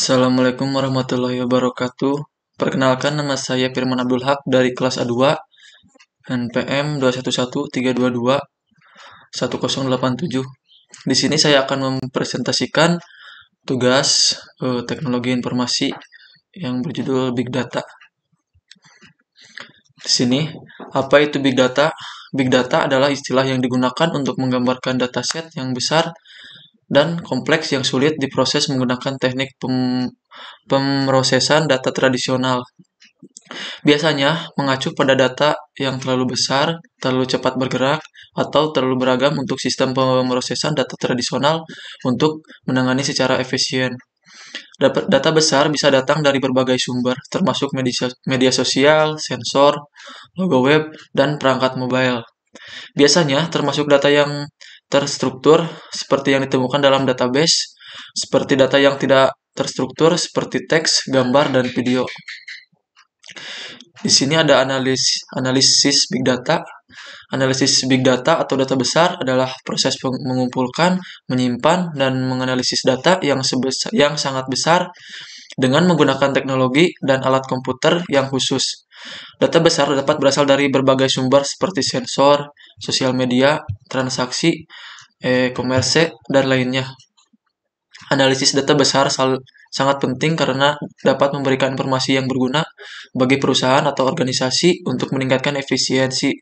Assalamualaikum warahmatullahi wabarakatuh. Perkenalkan, nama saya Firman Abdul Haq dari kelas A2, NPM 21132211087. Di sini saya akan mempresentasikan tugas teknologi informasi yang berjudul Big Data. Di sini, apa itu Big Data? Big Data adalah istilah yang digunakan untuk menggambarkan dataset yang besar dan kompleks yang sulit diproses menggunakan teknik pemrosesan data tradisional. Biasanya mengacu pada data yang terlalu besar, terlalu cepat bergerak, atau terlalu beragam untuk sistem pemrosesan data tradisional untuk menangani secara efisien. Data besar bisa datang dari berbagai sumber, termasuk media sosial, sensor, logo web, dan perangkat mobile. Biasanya termasuk data yang terstruktur seperti yang ditemukan dalam database, seperti data yang tidak terstruktur seperti teks, gambar, dan video. Di sini ada analisis big data. Analisis big data atau data besar adalah proses mengumpulkan, menyimpan, dan menganalisis data yang sangat besar dengan menggunakan teknologi dan alat komputer yang khusus. Data besar dapat berasal dari berbagai sumber seperti sensor, sosial media, transaksi, e-commerce, dan lainnya. Analisis data besar sangat penting karena dapat memberikan informasi yang berguna bagi perusahaan atau organisasi untuk meningkatkan efisiensi,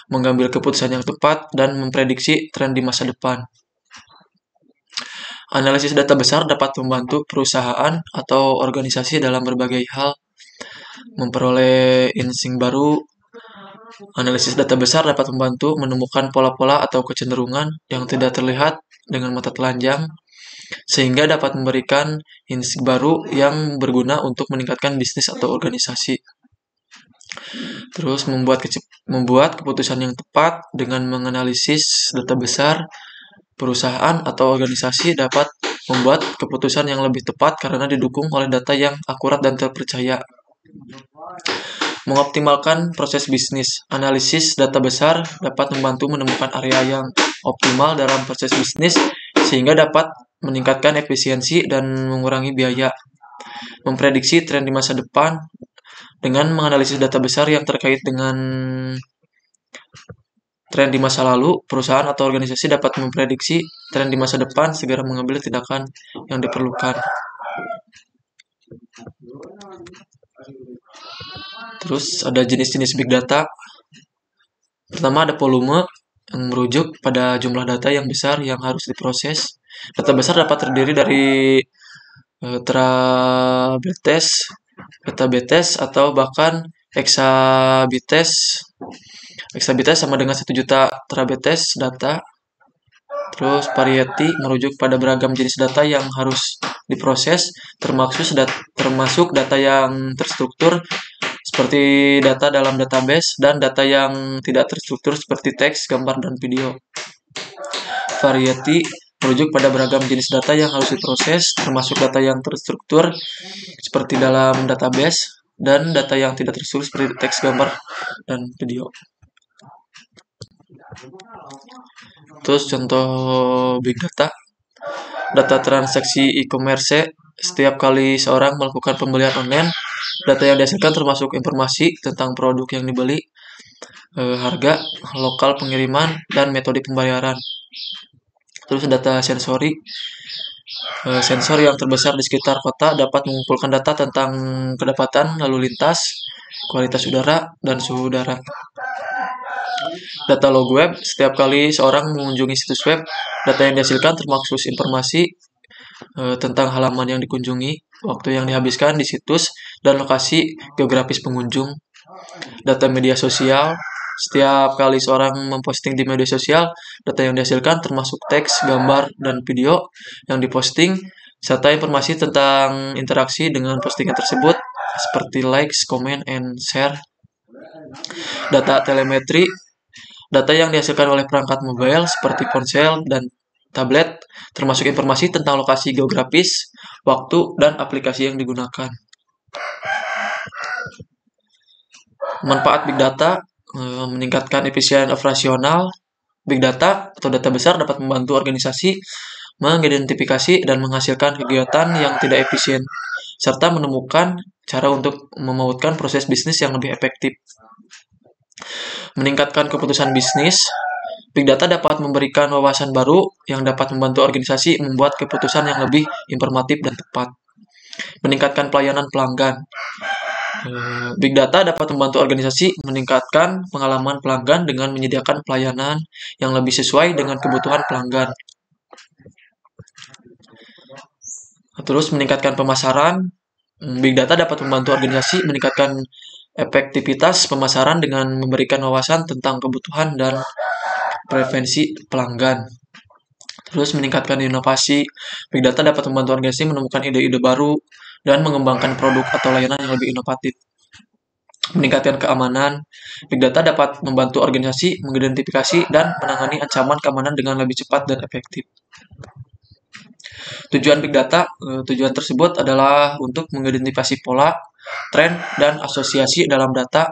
mengambil keputusan yang tepat, dan memprediksi tren di masa depan. Analisis data besar dapat membantu perusahaan atau organisasi dalam berbagai hal, memperoleh insight baru. Analisis data besar dapat membantu menemukan pola-pola atau kecenderungan yang tidak terlihat dengan mata telanjang, sehingga dapat memberikan insight baru yang berguna untuk meningkatkan bisnis atau organisasi. Terus membuat keputusan yang tepat dengan menganalisis data besar. Perusahaan atau organisasi dapat membuat keputusan yang lebih tepat karena didukung oleh data yang akurat dan terpercaya. Mengoptimalkan proses bisnis. Analisis data besar dapat membantu menemukan area yang optimal dalam proses bisnis sehingga dapat meningkatkan efisiensi dan mengurangi biaya. Memprediksi tren di masa depan. Dengan menganalisis data besar yang terkait dengan tren di masa lalu, perusahaan atau organisasi dapat memprediksi tren di masa depan, segera mengambil tindakan yang diperlukan. Terus ada jenis-jenis big data. Pertama ada volume, yang merujuk pada jumlah data yang besar yang harus diproses. Data besar dapat terdiri dari terabytes, petabytes, atau bahkan exabytes. Exabytes sama dengan 1 juta terabytes data. Terus variety merujuk pada beragam jenis data yang harus diproses, termasuk data yang terstruktur seperti data dalam database dan data yang tidak terstruktur seperti teks, gambar, dan video. Variety merujuk pada beragam jenis data yang harus diproses, termasuk data yang terstruktur seperti dalam database dan data yang tidak terstruktur seperti teks, gambar, dan video. Terus contoh big data. Data transaksi e-commerce. Setiap kali seorang melakukan pembelian online, data yang dihasilkan termasuk informasi tentang produk yang dibeli, harga, lokal pengiriman, dan metode pembayaran. Terus data sensori. Sensor yang terbesar di sekitar kota dapat mengumpulkan data tentang kedapatan lalu lintas, kualitas udara, dan suhu udara. Data log web. Setiap kali seorang mengunjungi situs web, data yang dihasilkan termaksud informasi tentang halaman yang dikunjungi, waktu yang dihabiskan di situs, dan lokasi geografis pengunjung. Data media sosial. Setiap kali seorang memposting di media sosial, data yang dihasilkan termasuk teks, gambar, dan video yang diposting, serta informasi tentang interaksi dengan postingan tersebut, seperti likes, comment, and share. Data telemetri. Data yang dihasilkan oleh perangkat mobile seperti ponsel dan tablet, termasuk informasi tentang lokasi geografis, waktu, dan aplikasi yang digunakan. Manfaat big data meningkatkan efisien operasional. Big data atau data besar dapat membantu organisasi mengidentifikasi dan menghasilkan kegiatan yang tidak efisien, serta menemukan cara untuk memautkan proses bisnis yang lebih efektif. Meningkatkan keputusan bisnis, Big Data dapat memberikan wawasan baru yang dapat membantu organisasi membuat keputusan yang lebih informatif dan tepat. Meningkatkan pelayanan pelanggan. Big Data dapat membantu organisasi meningkatkan pengalaman pelanggan dengan menyediakan pelayanan yang lebih sesuai dengan kebutuhan pelanggan. Terus meningkatkan pemasaran. Big Data dapat membantu organisasi meningkatkan efektivitas pemasaran dengan memberikan wawasan tentang kebutuhan dan preferensi pelanggan. Terus meningkatkan inovasi. Big Data dapat membantu organisasi menemukan ide-ide baru dan mengembangkan produk atau layanan yang lebih inovatif. Meningkatkan keamanan. Big Data dapat membantu organisasi mengidentifikasi dan menangani ancaman keamanan dengan lebih cepat dan efektif. Tujuan Big Data, tujuan tersebut adalah untuk mengidentifikasi pola, tren, dan asosiasi dalam data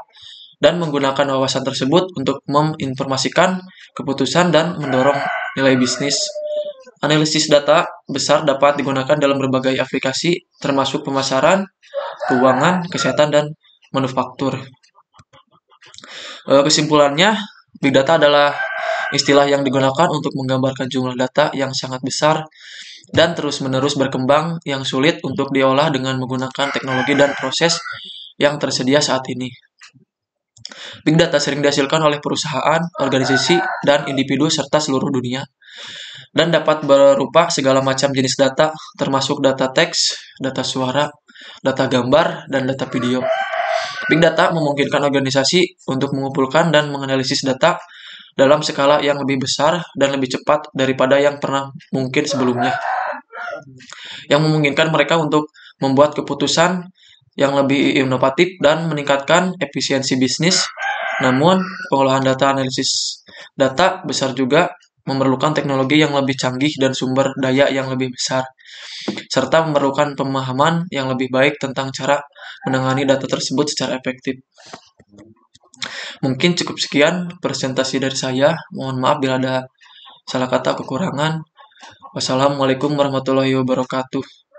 dan menggunakan wawasan tersebut untuk menginformasikan keputusan dan mendorong nilai bisnis. Analisis data besar dapat digunakan dalam berbagai aplikasi, termasuk pemasaran, keuangan, kesehatan, dan manufaktur. Kesimpulannya, Big Data adalah istilah yang digunakan untuk menggambarkan jumlah data yang sangat besar dan terus-menerus berkembang yang sulit untuk diolah dengan menggunakan teknologi dan proses yang tersedia saat ini. Big Data sering dihasilkan oleh perusahaan, organisasi, dan individu serta seluruh dunia, dan dapat berupa segala macam jenis data, termasuk data teks, data suara, data gambar, dan data video. Big Data memungkinkan organisasi untuk mengumpulkan dan menganalisis data dalam skala yang lebih besar dan lebih cepat daripada yang pernah mungkin sebelumnya, yang memungkinkan mereka untuk membuat keputusan yang lebih inovatif dan meningkatkan efisiensi bisnis. Namun, pengolahan data analisis data besar juga memerlukan teknologi yang lebih canggih dan sumber daya yang lebih besar, serta memerlukan pemahaman yang lebih baik tentang cara menangani data tersebut secara efektif. Mungkin cukup sekian presentasi dari saya. Mohon maaf bila ada salah kata kekurangan. Wassalamualaikum warahmatullahi wabarakatuh.